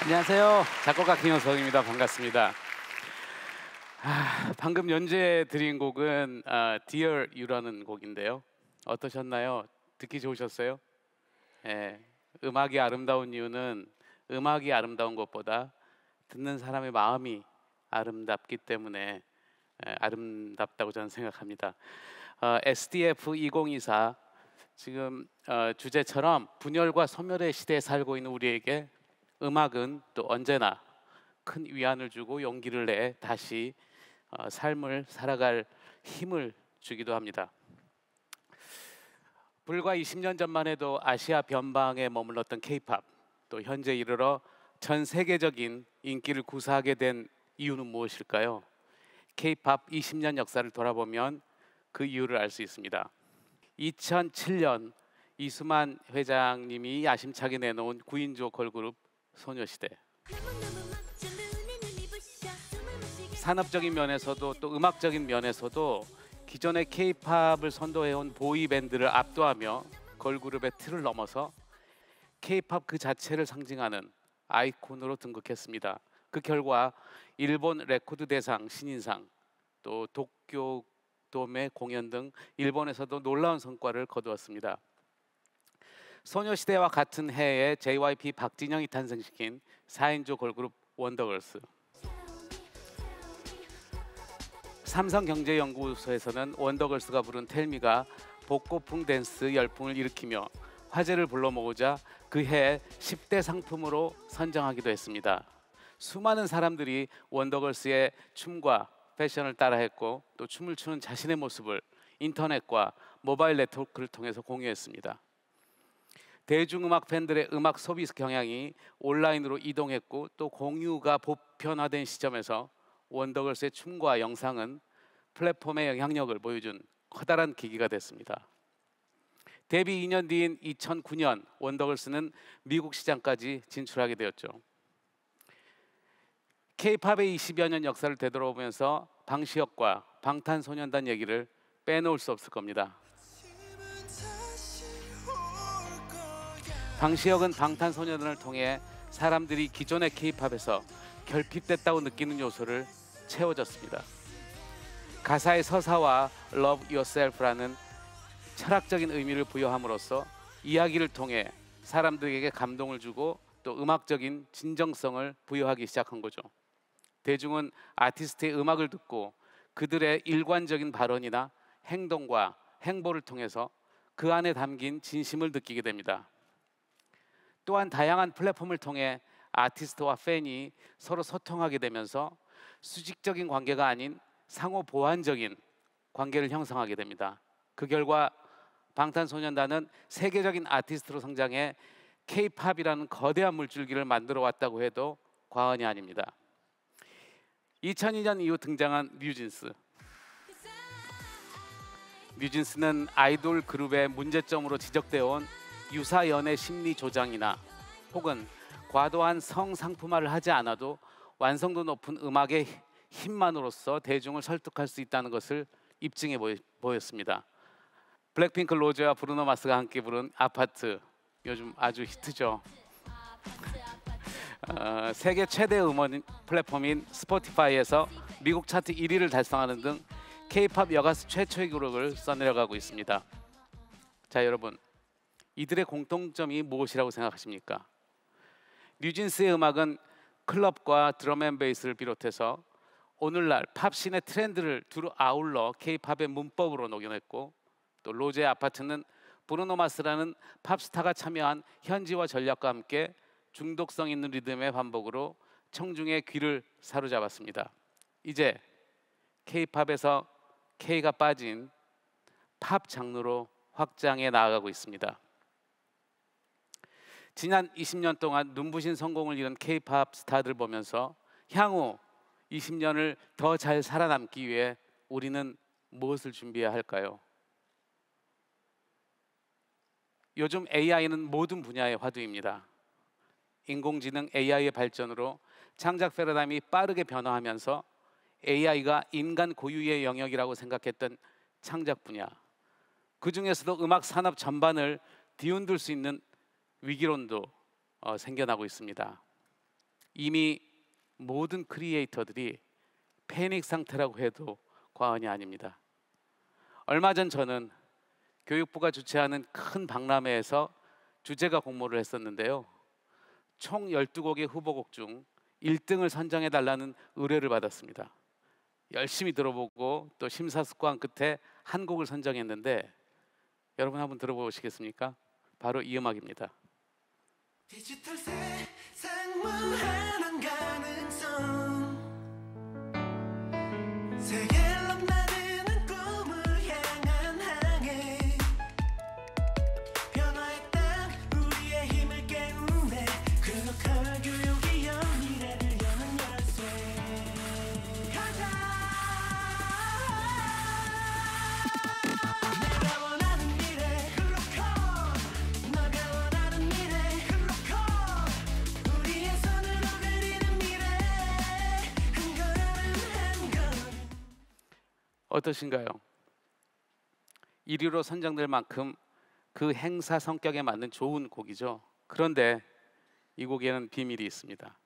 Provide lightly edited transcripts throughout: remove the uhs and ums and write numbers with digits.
안녕하세요. 작곡가 김영석입니다. 반갑습니다. 방금 연주해 드린 곡은 Dear You라는 곡인데요. 어떠셨나요? 듣기 좋으셨어요? 예, 음악이 아름다운 이유는 음악이 아름다운 것보다 듣는 사람의 마음이 아름답기 때문에 아름답다고 저는 생각합니다. SDF 2024 지금 주제처럼 분열과 소멸의 시대에 살고 있는 우리에게 음악은 또 언제나 큰 위안을 주고 용기를 내 다시 삶을 살아갈 힘을 주기도 합니다. 불과 20년 전만 해도 아시아 변방에 머물렀던 K-팝, 또 현재 이르러 전 세계적인 인기를 구사하게 된 이유는 무엇일까요? K-팝 20년 역사를 돌아보면 그 이유를 알 수 있습니다. 2007년 이수만 회장님이 야심차게 내놓은 9인조 걸그룹 소녀시대. 산업적인 면에서도 또 음악적인 면에서도 기존의 K-팝을 선도해온 보이밴드를 압도하며 걸그룹의 틀을 넘어서 K-팝 그 자체를 상징하는 아이콘으로 등극했습니다. 그 결과 일본 레코드 대상 신인상, 또 도쿄돔의 공연 등 일본에서도 놀라운 성과를 거두었습니다. 소녀시대와 같은 해에 JYP 박진영이 탄생시킨 4인조 걸그룹 원더걸스. 삼성경제연구소에서는 원더걸스가 부른 텔미가 복고풍 댄스 열풍을 일으키며 화제를 불러 모으자 그 해 10대 상품으로 선정하기도 했습니다. 수많은 사람들이 원더걸스의 춤과 패션을 따라했고 또 춤을 추는 자신의 모습을 인터넷과 모바일 네트워크를 통해서 공유했습니다. 대중음악 팬들의 음악 소비 경향이 온라인으로 이동했고 또 공유가 보편화된 시점에서 원더걸스의 춤과 영상은 플랫폼의 영향력을 보여준 커다란 계기가 됐습니다. 데뷔 2년 뒤인 2009년 원더걸스는 미국 시장까지 진출하게 되었죠. K-팝의 20여 년 역사를 되돌아보면서 방시혁과 방탄소년단 얘기를 빼놓을 수 없을 겁니다. 방시혁은 방탄소년단을 통해 사람들이 기존의 K-팝에서 결핍됐다고 느끼는 요소를 채워줬습니다. 가사의 서사와 Love Yourself라는 철학적인 의미를 부여함으로써 이야기를 통해 사람들에게 감동을 주고 또 음악적인 진정성을 부여하기 시작한 거죠. 대중은 아티스트의 음악을 듣고 그들의 일관적인 발언이나 행동과 행보를 통해서 그 안에 담긴 진심을 느끼게 됩니다. 또한 다양한 플랫폼을 통해 아티스트와 팬이 서로 소통하게 되면서 수직적인 관계가 아닌 상호 보완적인 관계를 형성하게 됩니다. 그 결과 방탄소년단은 세계적인 아티스트로 성장해 K-팝이라는 거대한 물줄기를 만들어 왔다고 해도 과언이 아닙니다. 2002년 이후 등장한 뉴진스. 뉴진스는 아이돌 그룹의 문제점으로 지적되어 온 유사 연애 심리 조장이나 혹은 과도한 성상품화를 하지 않아도 완성도 높은 음악의 힘만으로써 대중을 설득할 수 있다는 것을 입증해 보였습니다. 블랙핑크 로제와 브루노 마스가 함께 부른 아파트, 요즘 아주 히트죠. 세계 최대 음원 플랫폼인 스포티파이에서 미국 차트 1위를 달성하는 등 K-팝 여가수 최초의 기록을 써내려가고 있습니다. 자, 여러분, 이들의 공통점이 무엇이라고 생각하십니까? 뉴진스의 음악은 클럽과 드럼앤베이스를 비롯해서 오늘날 팝씬의 트렌드를 두루 아울러 K-팝의 문법으로 녹여냈고, 또 로제의 아파트는 브루노 마스라는 팝스타가 참여한 현지화 전략과 함께 중독성 있는 리듬의 반복으로 청중의 귀를 사로잡았습니다. 이제 K-팝에서 K가 빠진 팝 장르로 확장해 나아가고 있습니다. 지난 20년 동안 눈부신 성공을 이룬 K-팝 스타들 보면서 향후 20년을 더 잘 살아남기 위해 우리는 무엇을 준비해야 할까요? 요즘 AI는 모든 분야의 화두입니다. 인공지능 AI의 발전으로 창작 패러다임이 빠르게 변화하면서 AI가 인간 고유의 영역이라고 생각했던 창작 분야, 그 중에서도 음악 산업 전반을 뒤흔들 수 있는 위기론도 생겨나고 있습니다. 이미 모든 크리에이터들이 패닉 상태라고 해도 과언이 아닙니다. 얼마 전 저는 교육부가 주최하는 큰 박람회에서 주제가 공모를 했었는데요. 총 12곡의 후보곡 중 1등을 선정해 달라는 의뢰를 받았습니다. 열심히 들어보고 또 심사숙고한 끝에 한 곡을 선정했는데, 여러분 한번 들어보시겠습니까? 바로 이 음악입니다. 디지털 세상 무한한 가능성, 세계로 나르는 꿈을 향한 항해, 변화의 땅 우리의 힘을 깨우네, 글로컬 교육이 연 미래를 여는 열쇠. 가자, 내가 원하는 미래 글로컬, 너가 원하는 미래 글로컬, 우리의 손으로 그리는 미래, 한 걸음 한 걸음. 어떠신가요? 1위로 선정될 만큼 그 행사 성격에 맞는 좋은 곡이죠. 그런데 이 곡에는 비밀이 있습니다.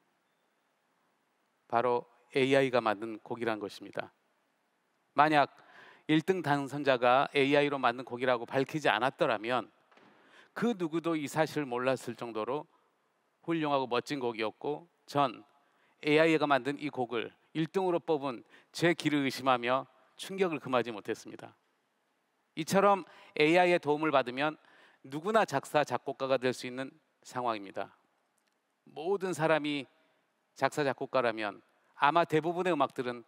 바로 AI가 만든 곡이란 것입니다. 만약 1등 당선자가 AI로 만든 곡이라고 밝히지 않았더라면 그 누구도 이 사실을 몰랐을 정도로 훌륭하고 멋진 곡이었고, 전 AI가 만든 이 곡을 1등으로 뽑은 제 귀를 의심하며 충격을 금하지 못했습니다. 이처럼 AI의 도움을 받으면 누구나 작사, 작곡가가 될 수 있는 상황입니다. 모든 사람이 작사, 작곡가라면 아마 대부분의 음악들은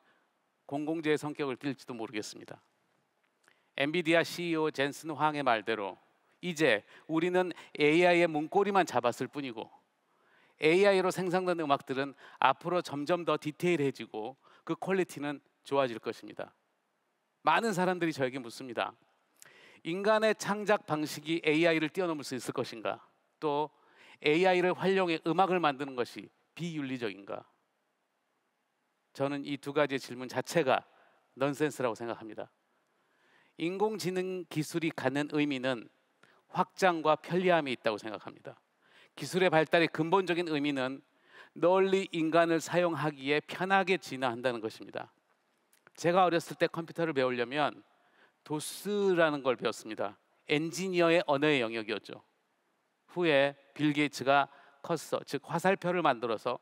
공공재의 성격을 띨지도 모르겠습니다. 엔비디아 CEO 젠슨 황의 말대로 이제 우리는 AI의 문고리만 잡았을 뿐이고, AI로 생성된 음악들은 앞으로 점점 더 디테일해지고 그 퀄리티는 좋아질 것입니다. 많은 사람들이 저에게 묻습니다. 인간의 창작 방식이 AI를 뛰어넘을 수 있을 것인가? 또 AI를 활용해 음악을 만드는 것이 비윤리적인가? 저는 이 두 가지의 질문 자체가 넌센스라고 생각합니다. 인공지능 기술이 갖는 의미는 확장과 편리함이 있다고 생각합니다. 기술의 발달의 근본적인 의미는 널리 인간을 사용하기에 편하게 진화한다는 것입니다. 제가 어렸을 때 컴퓨터를 배우려면 도스라는 걸 배웠습니다. 엔지니어의 언어의 영역이었죠. 후에 빌 게이츠가 커서, 즉 화살표를 만들어서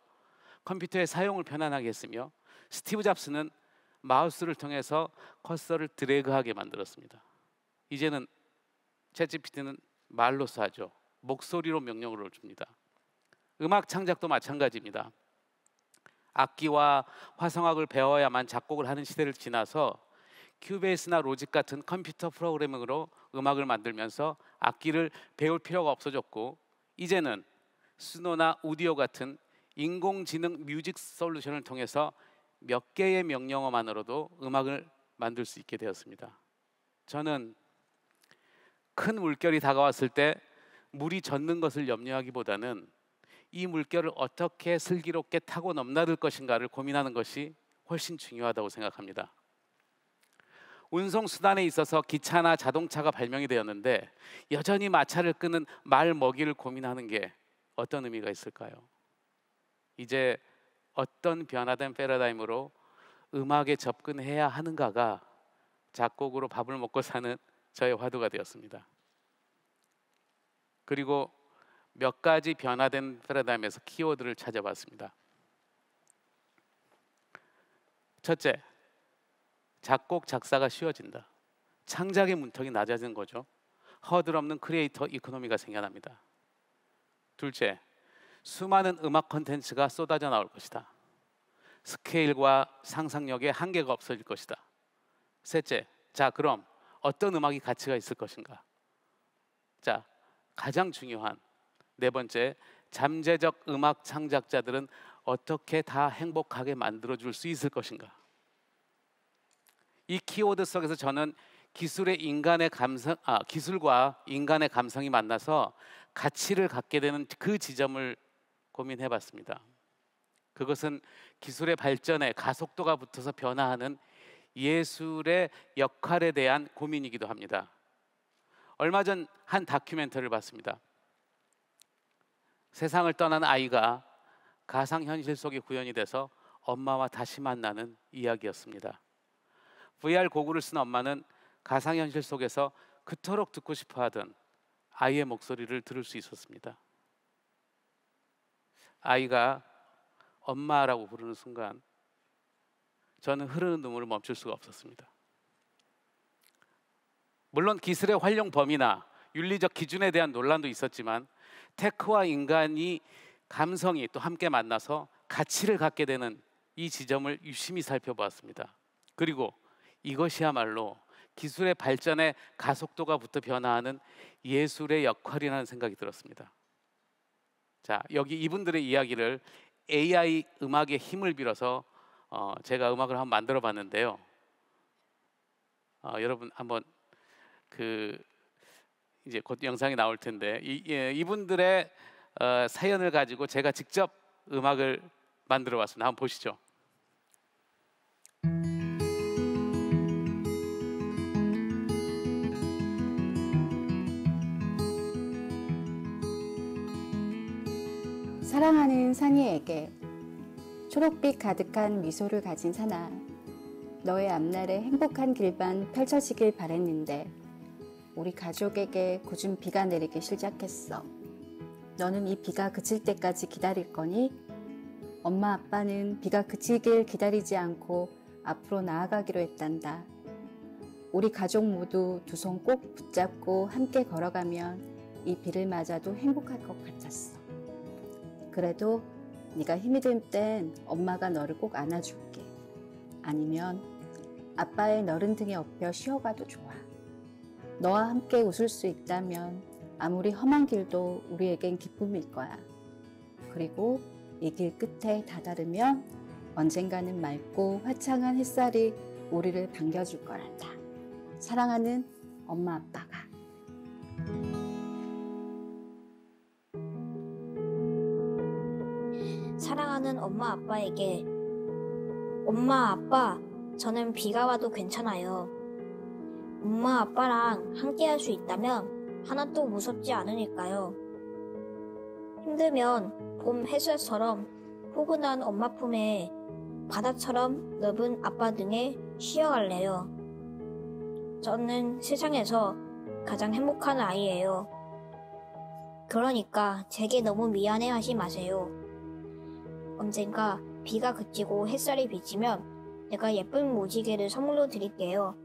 컴퓨터의 사용을 편안하게 했으며, 스티브 잡스는 마우스를 통해서 커서를 드래그하게 만들었습니다. 이제는 챗GPT는 말로써 하죠. 목소리로 명령을 줍니다. 음악 창작도 마찬가지입니다. 악기와 화성학을 배워야만 작곡을 하는 시대를 지나서 큐베이스나 로직 같은 컴퓨터 프로그래밍으로 음악을 만들면서 악기를 배울 필요가 없어졌고, 이제는 스노나 우디오 같은 인공지능 뮤직 솔루션을 통해서 몇 개의 명령어만으로도 음악을 만들 수 있게 되었습니다. 저는 큰 물결이 다가왔을 때 물이 젖는 것을 염려하기보다는 이 물결을 어떻게 슬기롭게 타고 넘나들 것인가를 고민하는 것이 훨씬 중요하다고 생각합니다. 운송수단에 있어서 기차나 자동차가 발명이 되었는데 여전히 마찰을 끄는 말 먹이를 고민하는 게 어떤 의미가 있을까요? 이제 어떤 변화된 패러다임으로 음악에 접근해야 하는가가 작곡으로 밥을 먹고 사는 저의 화두가 되었습니다. 그리고 몇 가지 변화된 패러다임에서 키워드를 찾아봤습니다. 첫째, 작곡 작사가 쉬워진다. 창작의 문턱이 낮아진 거죠. 허들 없는 크리에이터 이코노미가 생겨납니다. 둘째, 수많은 음악 콘텐츠가 쏟아져 나올 것이다. 스케일과 상상력에 한계가 없어질 것이다. 셋째, 자 그럼 어떤 음악이 가치가 있을 것인가? 자, 가장 중요한 네 번째, 잠재적 음악 창작자들은 어떻게 다 행복하게 만들어줄 수 있을 것인가? 이 키워드 속에서 저는 기술과 인간의 감성이 만나서 가치를 갖게 되는 그 지점을 고민해봤습니다. 그것은 기술의 발전에 가속도가 붙어서 변화하는 예술의 역할에 대한 고민이기도 합니다. 얼마 전 한 다큐멘터리를 봤습니다. 세상을 떠난 아이가 가상현실 속에 구현이 돼서 엄마와 다시 만나는 이야기였습니다. VR 고글을 쓴 엄마는 가상현실 속에서 그토록 듣고 싶어하던 아이의 목소리를 들을 수 있었습니다. 아이가 엄마라고 부르는 순간 저는 흐르는 눈물을 멈출 수가 없었습니다. 물론 기술의 활용 범위나 윤리적 기준에 대한 논란도 있었지만 테크와 인간이 감성이 또 함께 만나서 가치를 갖게 되는 이 지점을 유심히 살펴보았습니다. 그리고 이것이야말로 기술의 발전에 가속도가 붙어 변화하는 예술의 역할이라는 생각이 들었습니다. 자, 여기 이분들의 이야기를 AI 음악의 힘을 빌어서 제가 음악을 한번 만들어 봤는데요. 여러분 한번 이제 곧 영상이 나올 텐데 이분들의 사연을 가지고 제가 직접 음악을 만들어 봤습니다. 한번 보시죠. 사랑하는 산이에게 초록빛 가득한 미소를 가진 산아, 너의 앞날에 행복한 길만 펼쳐지길 바랬는데 우리 가족에게 궂은 비가 내리기 시작했어. 너는 이 비가 그칠 때까지 기다릴 거니? 엄마 아빠는 비가 그치길 기다리지 않고 앞으로 나아가기로 했단다. 우리 가족 모두 두 손 꼭 붙잡고 함께 걸어가면 이 비를 맞아도 행복할 것 같았어. 그래도 네가 힘이 들 땐 엄마가 너를 꼭 안아줄게. 아니면 아빠의 너른 등에 엎여 쉬어가도 좋아. 너와 함께 웃을 수 있다면 아무리 험한 길도 우리에겐 기쁨일 거야. 그리고 이 길 끝에 다다르면 언젠가는 맑고 화창한 햇살이 우리를 반겨줄 거란다. 사랑하는 엄마 아빠가. 사랑하는 엄마 아빠에게 엄마 아빠, 저는 비가 와도 괜찮아요. 엄마 아빠랑 함께 할 수 있다면 하나도 무섭지 않으니까요. 힘들면 봄 햇살처럼 포근한 엄마 품에 바다처럼 넓은 아빠 등에 쉬어갈래요. 저는 세상에서 가장 행복한 아이예요. 그러니까 제게 너무 미안해하지 마세요. 언젠가 비가 그치고 햇살이 비치면 내가 예쁜 무지개를 선물로 드릴게요.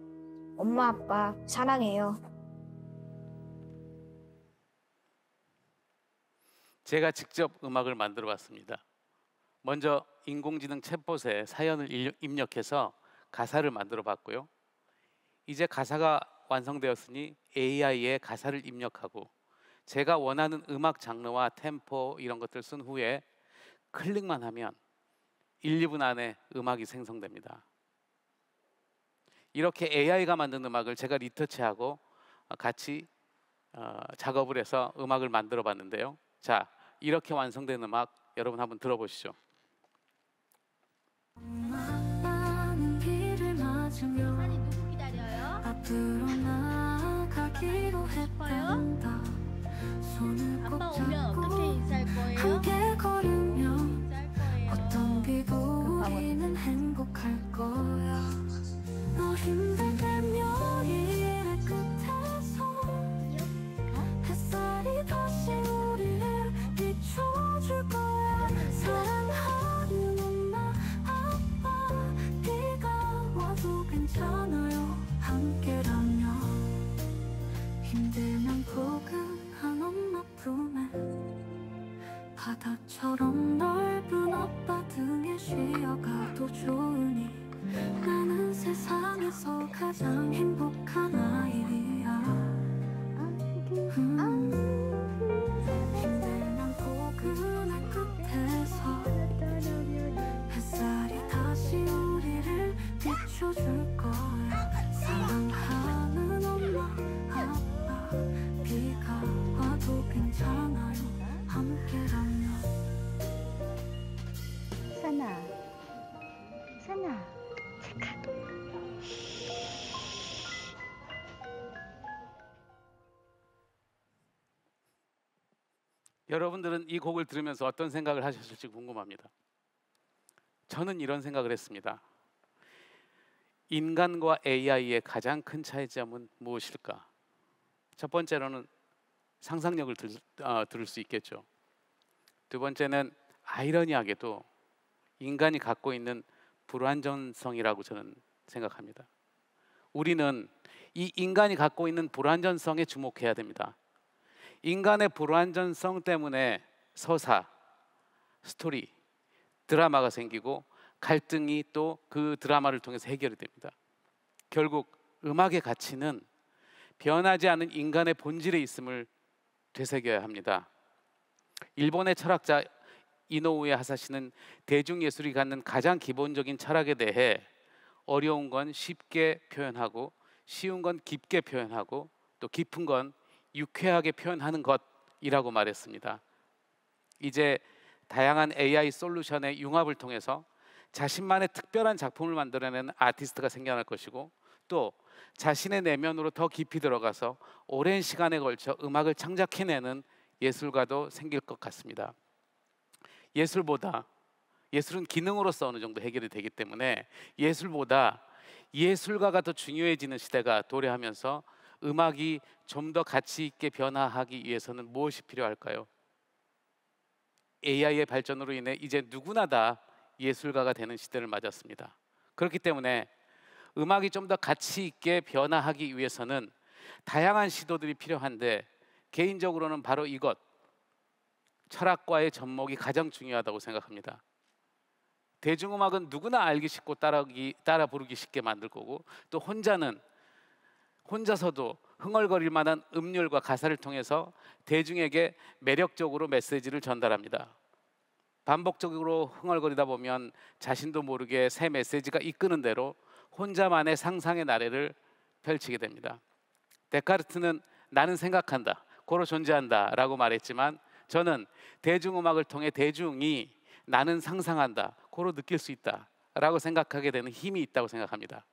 엄마 아빠 사랑해요. 제가 직접 음악을 만들어 봤습니다. 먼저 인공지능 챗봇에 사연을 입력해서 가사를 만들어 봤고요. 이제 가사가 완성되었으니 AI에 가사를 입력하고 제가 원하는 음악 장르와 템포 이런 것들 쓴 후에 클릭만 하면 1, 2분 안에 음악이 생성됩니다. 이렇게 AI가 만든 음악을 제가 리터치하고 같이 작업을 해서 음악을 만들어 봤는데요. 자, 이렇게 완성된 음악 여러분 한번 들어보시죠. 많은 길을 맞으며 산이 누구 기다려요? 앞으로 나아가기로 했단다. 손을 꼭 아빠 오면 어떻게 잡고 인사할 거예요? 함께 걸으며 인사할 거예요. 어떤 길도 우리는 행복할 거야. 너 힘들 때면 이 일의 끝에서 햇살이 다시 우리를 비춰줄 거야. 사랑하는 엄마 아빠 비가 와도 괜찮아요. 함께라면 힘들면 포근한 엄마 품에 바다처럼 넓은 아빠 등에 쉬어가도 좋으니 나는 세상에서 가장 행복한 아이야. 힘들면 포근한 끝에서 햇살이 다시 우리를 비춰줄 거야. 사랑하는 엄마 아빠 비가 와도 괜찮아요. 함께라면. 사나, 여러분들은 이 곡을 들으면서 어떤 생각을 하셨을지 궁금합니다. 저는 이런 생각을 했습니다. 인간과 AI의 가장 큰 차이점은 무엇일까? 첫 번째로는 상상력을 들을 수 있겠죠. 두 번째는 아이러니하게도 인간이 갖고 있는 불완전성이라고 저는 생각합니다. 우리는 이 인간이 갖고 있는 불완전성에 주목해야 됩니다. 인간의 불완전성 때문에 서사, 스토리, 드라마가 생기고 갈등이 또 그 드라마를 통해서 해결이 됩니다. 결국 음악의 가치는 변하지 않은 인간의 본질에 있음을 되새겨야 합니다. 일본의 철학자 이노우에 하사시는 대중예술이 갖는 가장 기본적인 철학에 대해 어려운 건 쉽게 표현하고 쉬운 건 깊게 표현하고 또 깊은 건 유쾌하게 표현하는 것이라고 말했습니다. 이제 다양한 AI 솔루션의 융합을 통해서 자신만의 특별한 작품을 만들어내는 아티스트가 생겨날 것이고 또 자신의 내면으로 더 깊이 들어가서 오랜 시간에 걸쳐 음악을 창작해내는 예술가도 생길 것 같습니다. 예술은 기능으로서 어느 정도 해결이 되기 때문에 예술보다 예술가가 더 중요해지는 시대가 도래하면서 음악이 좀 더 가치 있게 변화하기 위해서는 무엇이 필요할까요? AI의 발전으로 인해 이제 누구나 다 예술가가 되는 시대를 맞았습니다. 그렇기 때문에 음악이 좀 더 가치 있게 변화하기 위해서는 다양한 시도들이 필요한데 개인적으로는 바로 이것, 철학과의 접목이 가장 중요하다고 생각합니다. 대중음악은 누구나 알기 쉽고 따라 부르기 쉽게 만들 거고 또 혼자서도 흥얼거릴 만한 음률과 가사를 통해서 대중에게 매력적으로 메시지를 전달합니다. 반복적으로 흥얼거리다 보면 자신도 모르게 새 메시지가 이끄는 대로 혼자만의 상상의 나래를 펼치게 됩니다. 데카르트는 나는 생각한다, 고로 존재한다 라고 말했지만 저는 대중음악을 통해 대중이 나는 상상한다, 고로 느낄 수 있다 라고 생각하게 되는 힘이 있다고 생각합니다.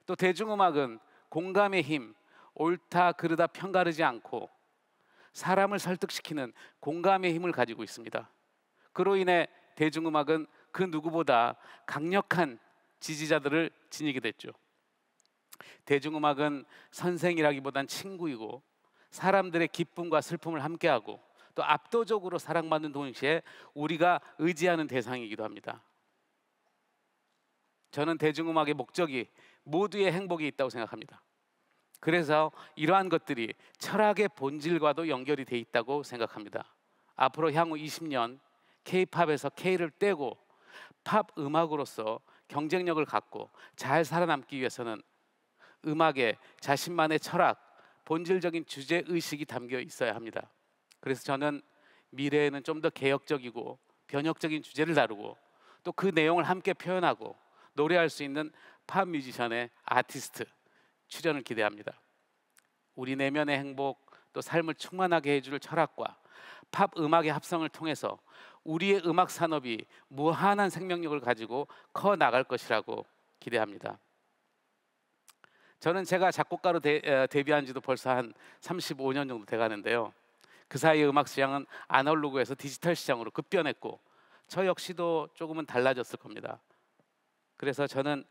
또 대중음악은 공감의 힘, 옳다 그르다 편가르지 않고 사람을 설득시키는 공감의 힘을 가지고 있습니다. 그로 인해 대중음악은 그 누구보다 강력한 지지자들을 지니게 됐죠. 대중음악은 선생이라기보단 친구이고 사람들의 기쁨과 슬픔을 함께하고 또 압도적으로 사랑받는 동시에 우리가 의지하는 대상이기도 합니다. 저는 대중음악의 목적이 모두의 행복이 있다고 생각합니다. 그래서 이러한 것들이 철학의 본질과도 연결이 돼 있다고 생각합니다. 앞으로 향후 20년 K-팝에서 K를 떼고 팝 음악으로서 경쟁력을 갖고 잘 살아남기 위해서는 음악에 자신만의 철학, 본질적인 주제 의식이 담겨 있어야 합니다. 그래서 저는 미래에는 좀 더 개혁적이고 변혁적인 주제를 다루고 또 그 내용을 함께 표현하고 노래할 수 있는 팝 뮤지션의 아티스트 출연을 기대합니다. 우리 내면의 행복 또 삶을 충만하게 해줄 철학과 팝 음악의 합성을 통해서 우리의 음악 산업이 무한한 생명력을 가지고 커 나갈 것이라고 기대합니다. 저는 제가 작곡가로 데뷔한 지도 벌써 한 35년 정도 돼가는데요. 그 사이 음악 시장은 아날로그에서 디지털 시장으로 급변했고 저 역시도 조금은 달라졌을 겁니다. 그래서 저는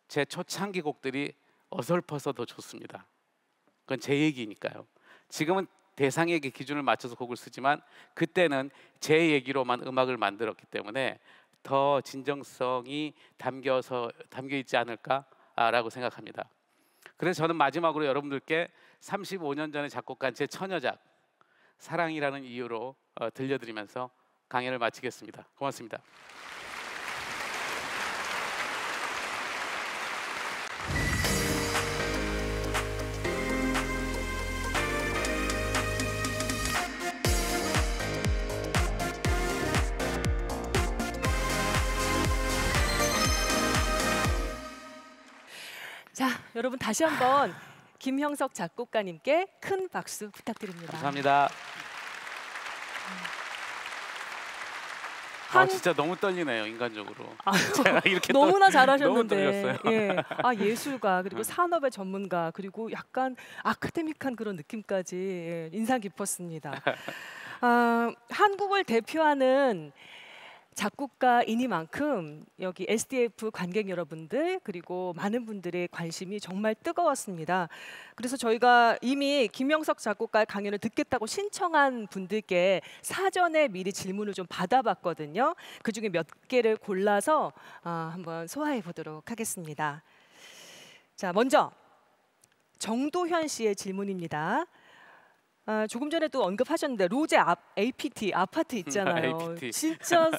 제 초창기 곡들이 어설퍼서 더 좋습니다. 그건 제 얘기니까요. 지금은 대상에게 기준을 맞춰서 곡을 쓰지만 그때는 제 얘기로만 음악을 만들었기 때문에 더 진정성이 담겨 있지 않을까라고 생각합니다. 그래서 저는 마지막으로 여러분들께 35년 전에 작곡한 제 처녀작 사랑이라는 이유로 들려드리면서 강연을 마치겠습니다. 고맙습니다. 자, 여러분 다시 한번 김형석 작곡가님께 큰 박수 부탁드립니다. 감사합니다. 진짜 너무 떨리네요, 인간적으로. 제가 이렇게 너무나 너무 잘하셨는데, 떨렸어요. 예, 예술가 그리고 산업의 전문가 그리고 약간 아카데믹한 그런 느낌까지 인상 깊었습니다. 한국을 대표하는 작곡가이니만큼 여기 SDF 관객 여러분들 그리고 많은 분들의 관심이 정말 뜨거웠습니다. 그래서 저희가 이미 김형석 작곡가의 강연을 듣겠다고 신청한 분들께 사전에 미리 질문을 좀 받아봤거든요. 그중에 몇 개를 골라서 한번 소화해 보도록 하겠습니다. 자, 먼저 정도현 씨의 질문입니다. 조금 전에도 언급하셨는데 로제 APT 아파트 있잖아요. APT. 진짜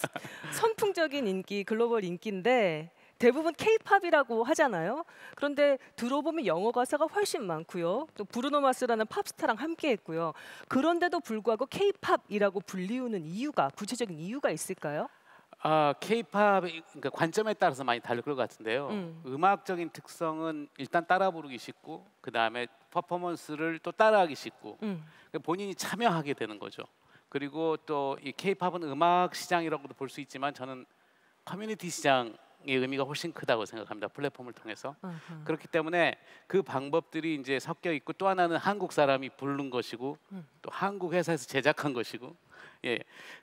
선풍적인 인기, 글로벌 인기인데 대부분 K-팝이라고 하잖아요. 그런데 들어보면 영어 가사가 훨씬 많고요. 또 브루노 마스라는 팝스타랑 함께했고요. 그런데도 불구하고 K-팝이라고 불리우는 이유가 구체적인 이유가 있을까요? K-팝의 그러니까 관점에 따라서 많이 다를 것 같은데요. 음악적인 특성은 일단 따라 부르기 쉽고 그 다음에 퍼포먼스를 또 따라하기 쉽고 본인이 참여하게 되는 거죠. 그리고 또 이 K-팝은 음악 시장이라고도 볼 수 있지만 저는 커뮤니티 시장의 의미가 훨씬 크다고 생각합니다. 플랫폼을 통해서. 그렇기 때문에 그 방법들이 이제 섞여 있고 또 하나는 한국 사람이 부른 것이고 또 한국 회사에서 제작한 것이고 예.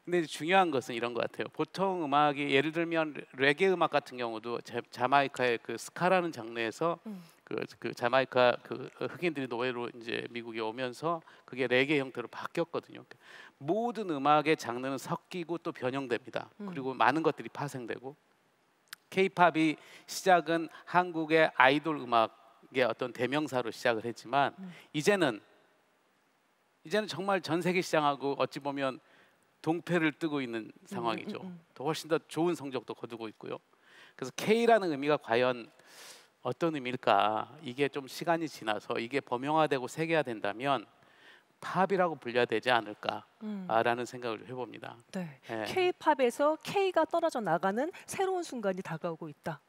근데 중요한 것은 이런 것 같아요. 보통 음악이 예를 들면 레게 음악 같은 경우도 자마이카의 그 스카라는 장르에서 그 자마이카 그 흑인들이 노예로 이제 미국에 오면서 그게 레게 형태로 바뀌었거든요. 모든 음악의 장르는 섞이고 또 변형됩니다. 그리고 많은 것들이 파생되고 K-팝이 시작은 한국의 아이돌 음악의 어떤 대명사로 시작을 했지만 이제는 정말 전 세계 시장하고 어찌 보면 동패를 뜨고 있는 상황이죠. 더 훨씬 더 좋은 성적도 거두고 있고요. 그래서 K라는 의미가 과연 어떤 의미일까? 이게 좀 시간이 지나서 이게 범용화되고 세계화된다면 팝이라고 불려야 되지 않을까라는 생각을 해봅니다. 네. 예. K-팝에서 K가 떨어져 나가는 새로운 순간이 다가오고 있다.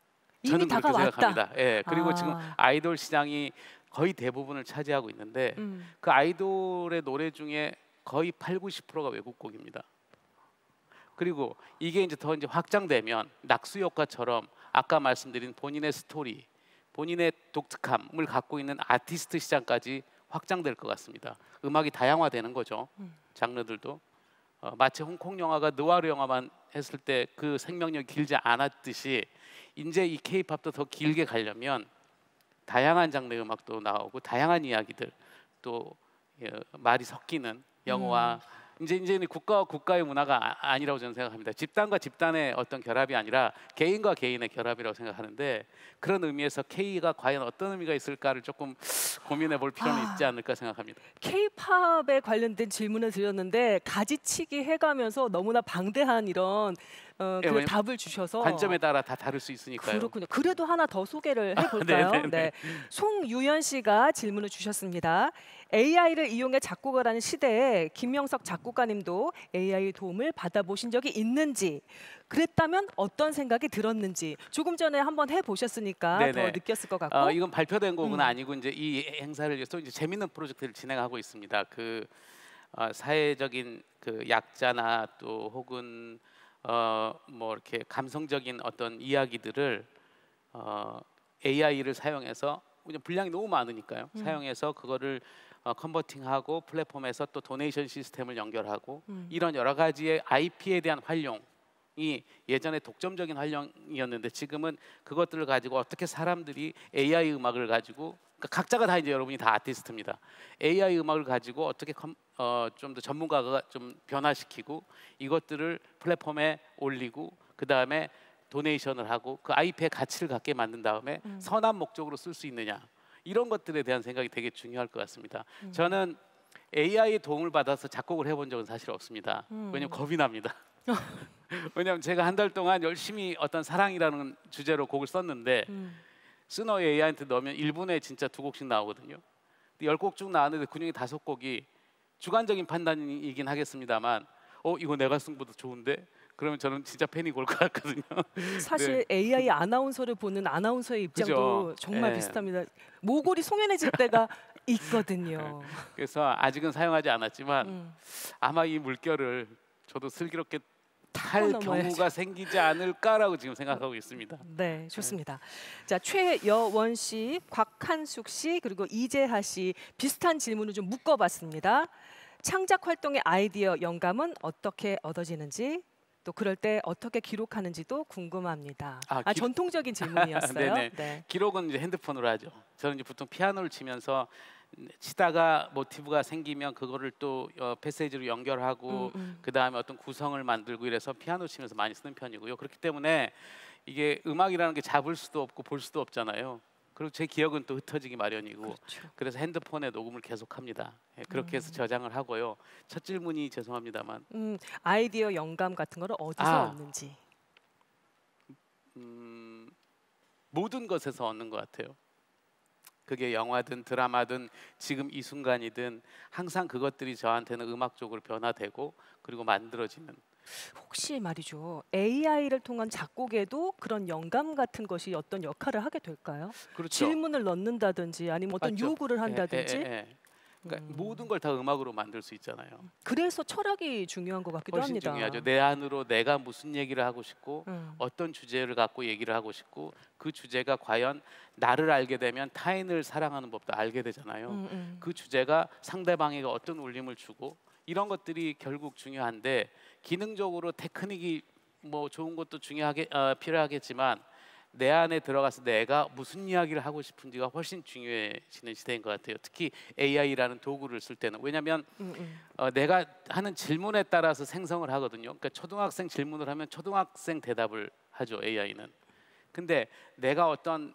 이미 저는 그렇게 다가왔다. 생각합니다. 예. 그리고 지금 아이돌 시장이 거의 대부분을 차지하고 있는데 그 아이돌의 노래 중에 거의 8, 90%가 외국곡입니다. 그리고 이게 이제 더 확장되면 낙수 효과처럼 아까 말씀드린 본인의 스토리, 본인의 독특함을 갖고 있는 아티스트 시장까지 확장될 것 같습니다. 음악이 다양화되는 거죠. 장르들도 마치 홍콩 영화가 느와르 영화만 했을 때 그 생명력이 길지 않았듯이 이제 이 K-팝도 더 길게 가려면 다양한 장르의 음악도 나오고 다양한 이야기들 또 말이 섞이는 영어와 이제는 국가와 국가의 문화가 아니라고 저는 생각합니다. 집단과 집단의 어떤 결합이 아니라 개인과 개인의 결합이라고 생각하는데 그런 의미에서 K가 과연 어떤 의미가 있을까를 조금 고민해 볼 필요는 있지 않을까 생각합니다. K-팝에 관련된 질문을 드렸는데 가지치기 해가면서 너무나 방대한 이런 예, 그 왜냐면 답을 주셔서 관점에 따라 다 다를 수 있으니까요. 그렇군요. 그래도 하나 더 소개를 해볼까요? 네네네. 네, 송유연 씨가 질문을 주셨습니다. AI를 이용해 작곡을 하는 시대에 김명석 작곡가님도 AI 도움을 받아보신 적이 있는지, 그랬다면 어떤 생각이 들었는지 조금 전에 한번 해보셨으니까 더 네네. 느꼈을 것 같고. 이건 발표된 곡은 음. 아니고 이제 이 행사를 위해서 이제 재밌는 프로젝트를 진행하고 있습니다. 사회적인 그 약자나 또 혹은 뭐 이렇게 감성적인 어떤 이야기들을 AI를 사용해서 그냥 분량이 너무 많으니까요. 사용해서 그거를 컨버팅하고 플랫폼에서 또 도네이션 시스템을 연결하고 이런 여러 가지의 IP에 대한 활용이 예전에 독점적인 활용이었는데 지금은 그것들을 가지고 어떻게 사람들이 AI 음악을 가지고 그러니까 각자가 다 이제 여러분이 다 아티스트입니다. AI 음악을 가지고 어떻게 좀 더 전문가가 좀 변화시키고 이것들을 플랫폼에 올리고 그 다음에 도네이션을 하고 그 IP의 가치를 갖게 만든 다음에 선한 목적으로 쓸 수 있느냐 이런 것들에 대한 생각이 되게 중요할 것 같습니다. 저는 AI의 도움을 받아서 작곡을 해본 적은 사실 없습니다. 왜냐면 겁이 납니다. 왜냐면 제가 한 달 동안 열심히 어떤 사랑이라는 주제로 곡을 썼는데 쓰너 AI한테 넣으면 1분에 진짜 2곡씩 나오거든요. 10곡 쭉 나왔는데 그중에 5곡이 주관적인 판단이긴 하겠습니다만 이거 내가 쓴 것보다 좋은데? 그러면 저는 진짜 패닉 올 것 같거든요. 사실 AI 아나운서를 보는 아나운서의 입장도 그죠? 정말 예. 비슷합니다. 모골이 송연해질 때가 있거든요. 그래서 아직은 사용하지 않았지만 아마 이 물결을 저도 슬기롭게 탈 넘어야죠. 경우가 생기지 않을까라고 지금 생각하고 있습니다. 네, 좋습니다. 자, 최여원 씨, 곽한숙 씨, 그리고 이재하 씨 비슷한 질문을 좀 묶어봤습니다. 창작 활동의 아이디어, 영감은 어떻게 얻어지는지, 또 그럴 때 어떻게 기록하는지도 궁금합니다. 전통적인 질문이었어요. 네네. 네. 기록은 이제 핸드폰으로 하죠. 저는 이제 보통 피아노를 치면서 치다가 모티브가 생기면 그거를 또 패세지로 연결하고 그 다음에 어떤 구성을 만들고 이래서 피아노 치면서 많이 쓰는 편이고요. 그렇기 때문에 이게 음악이라는 게 잡을 수도 없고 볼 수도 없잖아요. 그리고 제 기억은 또 흩어지기 마련이고 그렇죠. 그래서 핸드폰에 녹음을 계속합니다. 그렇게 해서 저장을 하고요. 첫 질문이 죄송합니다만 아이디어, 영감 같은 거를 어디서 얻는지. 모든 것에서 얻는 것 같아요. 그게 영화든 드라마든 지금 이 순간이든 항상 그것들이 저한테는 음악적으로 변화되고 그리고 만들어지는. 혹시 말이죠, AI를 통한 작곡에도 그런 영감 같은 것이 어떤 역할을 하게 될까요? 그렇죠. 질문을 넣는다든지 아니면 어떤 맞죠. 요구를 한다든지. 그러니까 모든 걸 다 음악으로 만들 수 있잖아요. 그래서 철학이 중요한 것 같기도 훨씬 합니다. 중요하죠. 내 안으로 내가 무슨 얘기를 하고 싶고 어떤 주제를 갖고 얘기를 하고 싶고 그 주제가 과연 나를 알게 되면 타인을 사랑하는 법도 알게 되잖아요. 그 주제가 상대방에게 어떤 울림을 주고 이런 것들이 결국 중요한데 기능적으로 테크닉이 뭐 좋은 것도 필요하겠지만 내 안에 들어가서 내가 무슨 이야기를 하고 싶은지가 훨씬 중요해지는 시대인 것 같아요. 특히 AI라는 도구를 쓸 때는. 왜냐하면 내가 하는 질문에 따라서 생성을 하거든요. 그러니까 초등학생 질문을 하면 초등학생 대답을 하죠, AI는. 근데 내가 어떤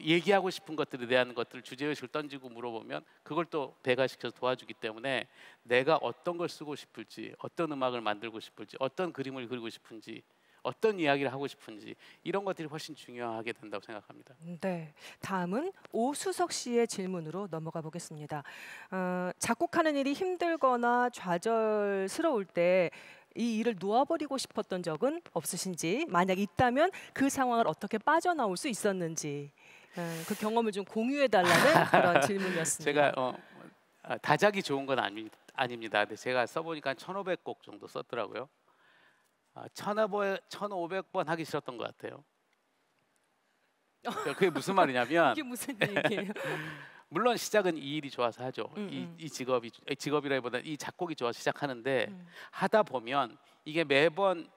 얘기하고 싶은 것들에 대한 것들을 주제의식을 던지고 물어보면 그걸 또 배가시켜서 도와주기 때문에 내가 어떤 걸 쓰고 싶을지, 어떤 음악을 만들고 싶을지, 어떤 그림을 그리고 싶은지, 어떤 이야기를 하고 싶은지 이런 것들이 훨씬 중요하게 된다고 생각합니다. 네, 다음은 오수석 씨의 질문으로 넘어가 보겠습니다. 작곡하는 일이 힘들거나 좌절스러울 때 이 일을 놓아버리고 싶었던 적은 없으신지, 만약 있다면 그 상황을 어떻게 빠져나올 수 있었는지 그 경험을 좀 공유해달라는 그런 질문이었습니다. 제가 다작이 좋은 건 아닙니다. 근데 제가 써보니까 1,500곡 정도 썼더라고요. 1,500번 하기 싫었던 것 같아요. 그게 무슨 말이냐면 이게 무슨 얘기예요? 물론 시작은 이 일이 좋아서 하죠. 이 직업이라기보다 이 작곡이 좋아서 시작하는데 하다 보면 이게 매번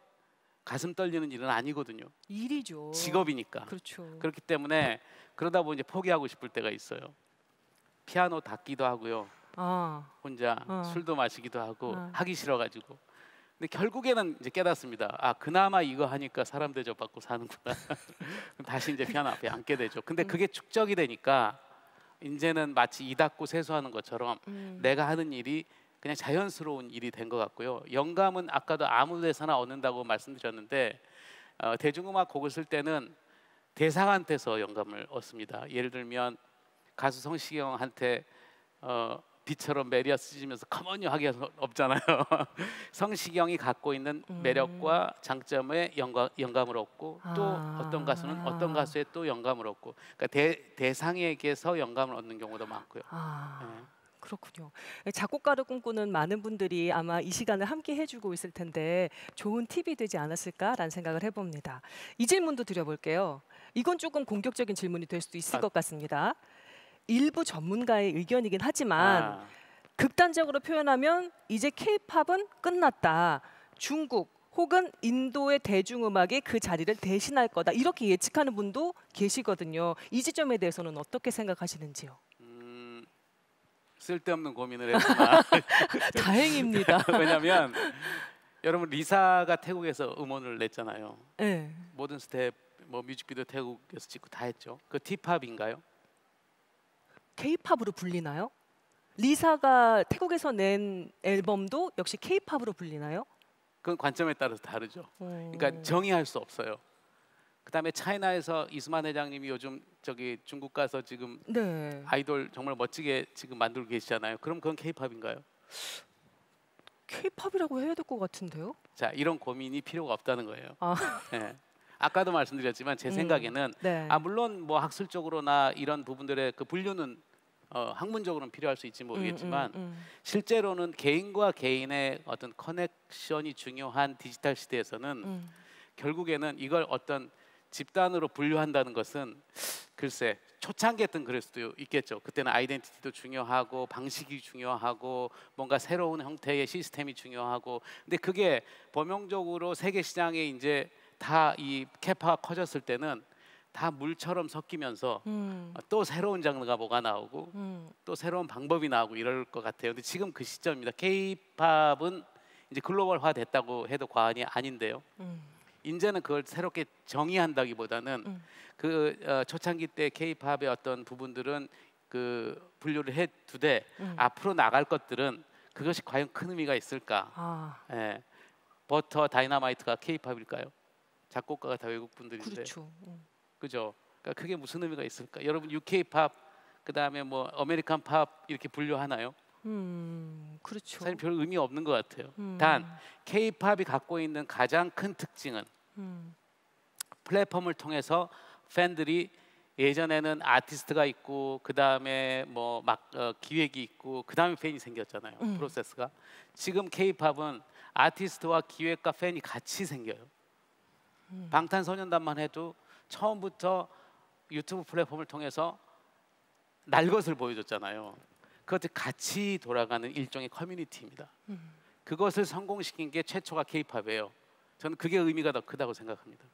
가슴 떨리는 일은 아니거든요. 일이죠. 직업이니까. 그렇죠. 그렇기 때문에 그러다 보면 이제 포기하고 싶을 때가 있어요. 피아노 닦기도 하고요. 혼자 술도 마시기도 하고 하기 싫어가지고. 근데 결국에는 이제 깨닫습니다. 그나마 이거 하니까 사람 대접받고 사는구나. 다시 이제 피아노 앞에 앉게 되죠. 근데 그게 축적이 되니까 이제는 마치 이 닦고 세수하는 것처럼 내가 하는 일이 그냥 자연스러운 일이 된 것 같고요. 영감은 아까도 아무 데서나 얻는다고 말씀드렸는데 대중음악 곡을 쓸 때는 대상한테서 영감을 얻습니다. 예를 들면 가수 성시경한테 비처럼 메리아 쓰시면서 컴온요 하기 없잖아요. 성시경이 갖고 있는 매력과 장점에 영감을 얻고 또 어떤 가수는 어떤 가수에 또 영감을 얻고 그러니까 대상에게서 영감을 얻는 경우도 많고요. 네. 그렇군요. 작곡가를 꿈꾸는 많은 분들이 아마 이 시간을 함께 해주고 있을 텐데 좋은 팁이 되지 않았을까라는 생각을 해봅니다. 이 질문도 드려볼게요. 이건 조금 공격적인 질문이 될 수도 있을 것 같습니다. 일부 전문가의 의견이긴 하지만 극단적으로 표현하면 이제 K-팝은 끝났다. 중국 혹은 인도의 대중음악이 그 자리를 대신할 거다. 이렇게 예측하는 분도 계시거든요. 이 지점에 대해서는 어떻게 생각하시는지요? 쓸데없는 고민을 했구나. 다행입니다. 왜냐하면 여러분 리사가 태국에서 음원을 냈잖아요. 네. 모든 스텝, 뭐 뮤직비디오 태국에서 찍고 다 했죠. 그 T-팝인가요? K-팝으로 불리나요? 리사가 태국에서 낸 앨범도 역시 K-팝으로 불리나요? 그건 관점에 따라서 다르죠. 그러니까 정의할 수 없어요. 그다음에 차이나에서 이수만 회장님이 요즘 저기 중국 가서 지금 네. 아이돌 정말 멋지게 지금 만들고 계시잖아요. 그럼 그건 K-팝인가요? K-팝이라고 해야 될 것 같은데요? 자, 이런 고민이 필요가 없다는 거예요. 아. 네. 아까도 말씀드렸지만 제 생각에는 네. 물론 뭐 학술적으로나 이런 부분들의 그 분류는 학문적으로는 필요할 수 있지 모르겠지만 실제로는 개인과 개인의 어떤 커넥션이 중요한 디지털 시대에서는 결국에는 이걸 어떤 집단으로 분류한다는 것은 글쎄 초창기 때는 그럴 수도 있겠죠. 그때는 아이덴티티도 중요하고 방식이 중요하고 뭔가 새로운 형태의 시스템이 중요하고 근데 그게 범용적으로 세계 시장에 이제 다 이 캐파가 커졌을 때는 다 물처럼 섞이면서 또 새로운 장르가 뭐가 나오고 또 새로운 방법이 나오고 이럴 것 같아요. 근데 지금 그 시점입니다. K-팝은 이제 글로벌화 됐다고 해도 과언이 아닌데요. 이제는 그걸 새롭게 정의한다기보다는 그 초창기 때 K-팝의 어떤 부분들은 그 분류를 해두되 앞으로 나갈 것들은 그것이 과연 큰 의미가 있을까? 예. 버터 다이너마이트가 K-팝일까요? 작곡가가 다 외국 분들인데. 그렇죠. 그죠? 그러니까 그게 무슨 의미가 있을까? 여러분 UK 팝 그다음에 뭐 아메리칸 팝 이렇게 분류하나요? 그렇죠. 사실 별 의미 없는 것 같아요. 단 K-팝이 갖고 있는 가장 큰 특징은 플랫폼을 통해서 팬들이 예전에는 아티스트가 있고 그다음에 뭐 막 기획이 있고 그다음에 팬이 생겼잖아요. 프로세스가. 지금 K-팝은 아티스트와 기획과 팬이 같이 생겨요. 방탄소년단만 해도 처음부터 유튜브 플랫폼을 통해서 날 것을 보여줬잖아요. 그것들 같이 돌아가는 일종의 커뮤니티입니다. 그것을 성공시킨 게 최초가 K-팝이에요. 저는 그게 의미가 더 크다고 생각합니다.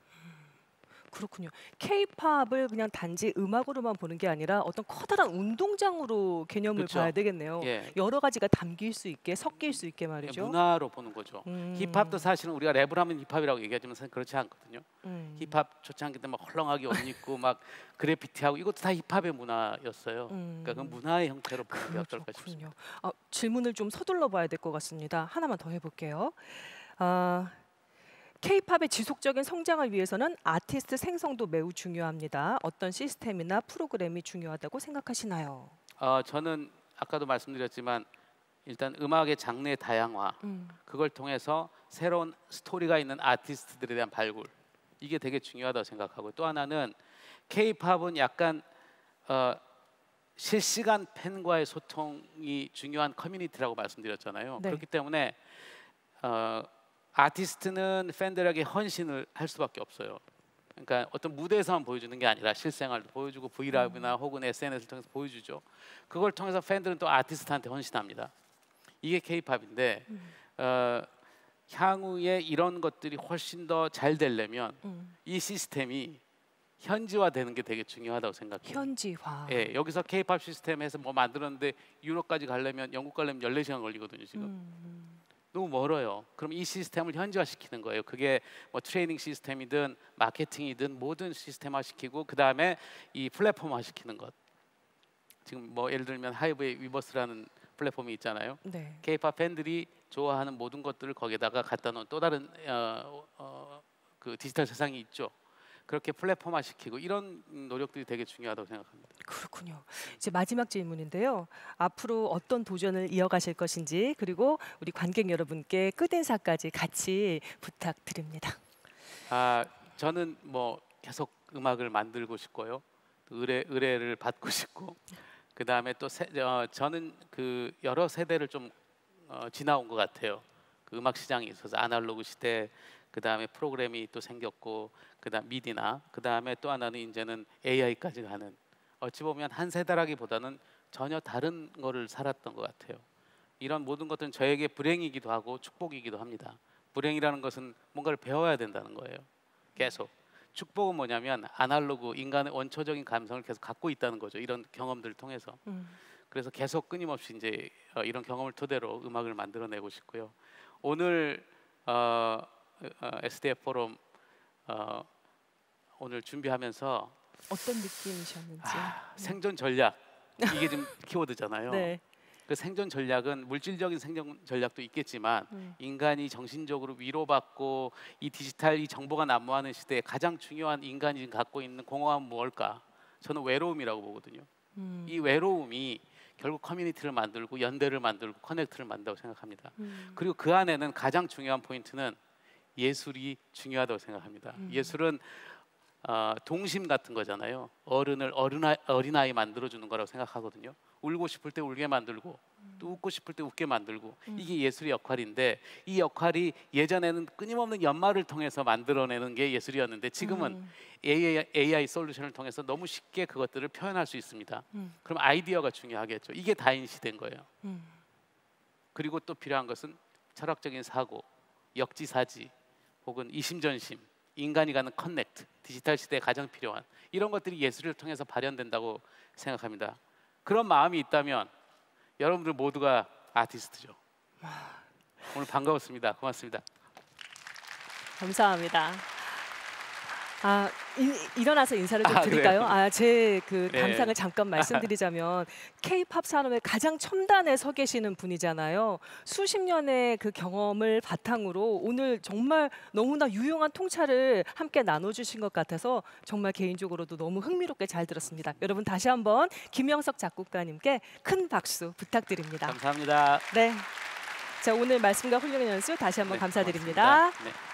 그렇군요. K-팝을 그냥 단지 음악으로만 보는 게 아니라 어떤 커다란 운동장으로 개념을 그렇죠. 봐야 되겠네요. 예. 여러 가지가 담길 수 있게 섞일 수 있게 말이죠. 문화로 보는 거죠. 힙합도 사실은 우리가 랩을 하면 힙합이라고 얘기하지만 사실 그렇지 않거든요. 힙합 초창기 때 막 헐렁하게 옷 입고 막 그래피티하고 이것도 다 힙합의 문화였어요. 그러니까 그 문화의 형태로 보는 게 어떨까 싶습니다. 그렇군요. 질문을 좀 서둘러 봐야 될 것 같습니다. 하나만 더 해볼게요. K-팝의 지속적인 성장을 위해서는 아티스트 생성도 매우 중요합니다. 어떤 시스템이나 프로그램이 중요하다고 생각하시나요? 저는 아까도 말씀드렸지만 일단 음악의 장르의 다양화 그걸 통해서 새로운 스토리가 있는 아티스트들에 대한 발굴 이게 되게 중요하다고 생각하고 또 하나는 K-팝은 약간 실시간 팬과의 소통이 중요한 커뮤니티라고 말씀드렸잖아요. 네. 그렇기 때문에 아티스트는 팬들에게 헌신을 할 수밖에 없어요. 그러니까 어떤 무대에서만 보여주는 게 아니라 실생활도 보여주고 브이라이브나 혹은 SNS를 통해서 보여주죠. 그걸 통해서 팬들은 또 아티스트한테 헌신합니다. 이게 K-팝인데 향후에 이런 것들이 훨씬 더 잘 되려면 이 시스템이 현지화되는 게 되게 중요하다고 생각해요. 현지화. 예, 여기서 K-팝 시스템에서 뭐 만들었는데 유럽까지 가려면 영국 가려면 14시간 걸리거든요, 지금. 너무 멀어요. 그럼 이 시스템을 현지화시키는 거예요. 그게 뭐 트레이닝 시스템이든 마케팅이든 모든 시스템화시키고 그다음에 이 플랫폼화시키는 것. 지금 뭐 예를 들면 하이브의 위버스라는 플랫폼이 있잖아요. 네. K-팝 팬들이 좋아하는 모든 것들을 거기다가 갖다 놓은 또 다른 그 디지털 세상이 있죠. 그렇게 플랫폼화 시키고 이런 노력들이 되게 중요하다고 생각합니다. 그렇군요. 이제 마지막 질문인데요. 앞으로 어떤 도전을 이어가실 것인지 그리고 우리 관객 여러분께 끝인사까지 같이 부탁드립니다. 저는 뭐 계속 음악을 만들고 싶고요. 또 의뢰를 받고 싶고 그 다음에 또 저는 그 여러 세대를 좀 지나온 것 같아요. 그 음악 시장에 있어서 아날로그 시대, 그 다음에 프로그램이 또 생겼고, 그 다음 미디나, 그 다음에 또 하나는 이제는 AI까지 가는, 어찌 보면 한 세대라기보다는 전혀 다른 거를 살았던 것 같아요. 이런 모든 것들은 저에게 불행이기도 하고 축복이기도 합니다. 불행이라는 것은 뭔가를 배워야 된다는 거예요. 계속. 축복은 뭐냐면 아날로그 인간의 원초적인 감성을 계속 갖고 있다는 거죠. 이런 경험들을 통해서. 그래서 계속 끊임없이 이제 이런 경험을 토대로 음악을 만들어내고 싶고요. 오늘 SDF 포럼 오늘 준비하면서 어떤 느낌이셨는지. 생존 전략 이게 지금 키워드잖아요. 네. 그 생존 전략은 물질적인 생존 전략도 있겠지만 인간이 정신적으로 위로받고 이 디지털 이 정보가 난무하는 시대에 가장 중요한 인간이 갖고 있는 공허함은 뭘까? 저는 외로움이라고 보거든요. 이 외로움이 결국 커뮤니티를 만들고 연대를 만들고 커넥트를 만든다고 생각합니다. 그리고 그 안에는 가장 중요한 포인트는 예술이 중요하다고 생각합니다. 예술은 동심 같은 거잖아요. 어른을 어린아이 만들어주는 거라고 생각하거든요. 울고 싶을 때 울게 만들고 또 웃고 싶을 때 웃게 만들고 이게 예술의 역할인데 이 역할이 예전에는 끊임없는 연말을 통해서 만들어내는 게 예술이었는데 지금은 AI 솔루션을 통해서 너무 쉽게 그것들을 표현할 수 있습니다. 그럼 아이디어가 중요하겠죠. 이게 다인 시대인 거예요. 그리고 또 필요한 것은 철학적인 사고, 역지사지 혹은 이심전심, 인간이 가는 커넥트, 디지털 시대에 가장 필요한 이런 것들이 예술을 통해서 발현된다고 생각합니다. 그런 마음이 있다면 여러분들 모두가 아티스트죠. 오늘 반가웠습니다. 고맙습니다. 감사합니다. 일어나서 인사를 좀 드릴까요? 제 그 네. 감상을 잠깐 말씀드리자면 K-팝 산업의 가장 첨단에 서 계시는 분이잖아요. 수십 년의 그 경험을 바탕으로 오늘 정말 너무나 유용한 통찰을 함께 나눠주신 것 같아서 정말 개인적으로도 너무 흥미롭게 잘 들었습니다. 여러분 다시 한번 김영석 작곡가님께 큰 박수 부탁드립니다. 감사합니다. 네. 자, 오늘 말씀과 훌륭한 연수 다시 한번 네, 감사드립니다. 고맙습니다. 네.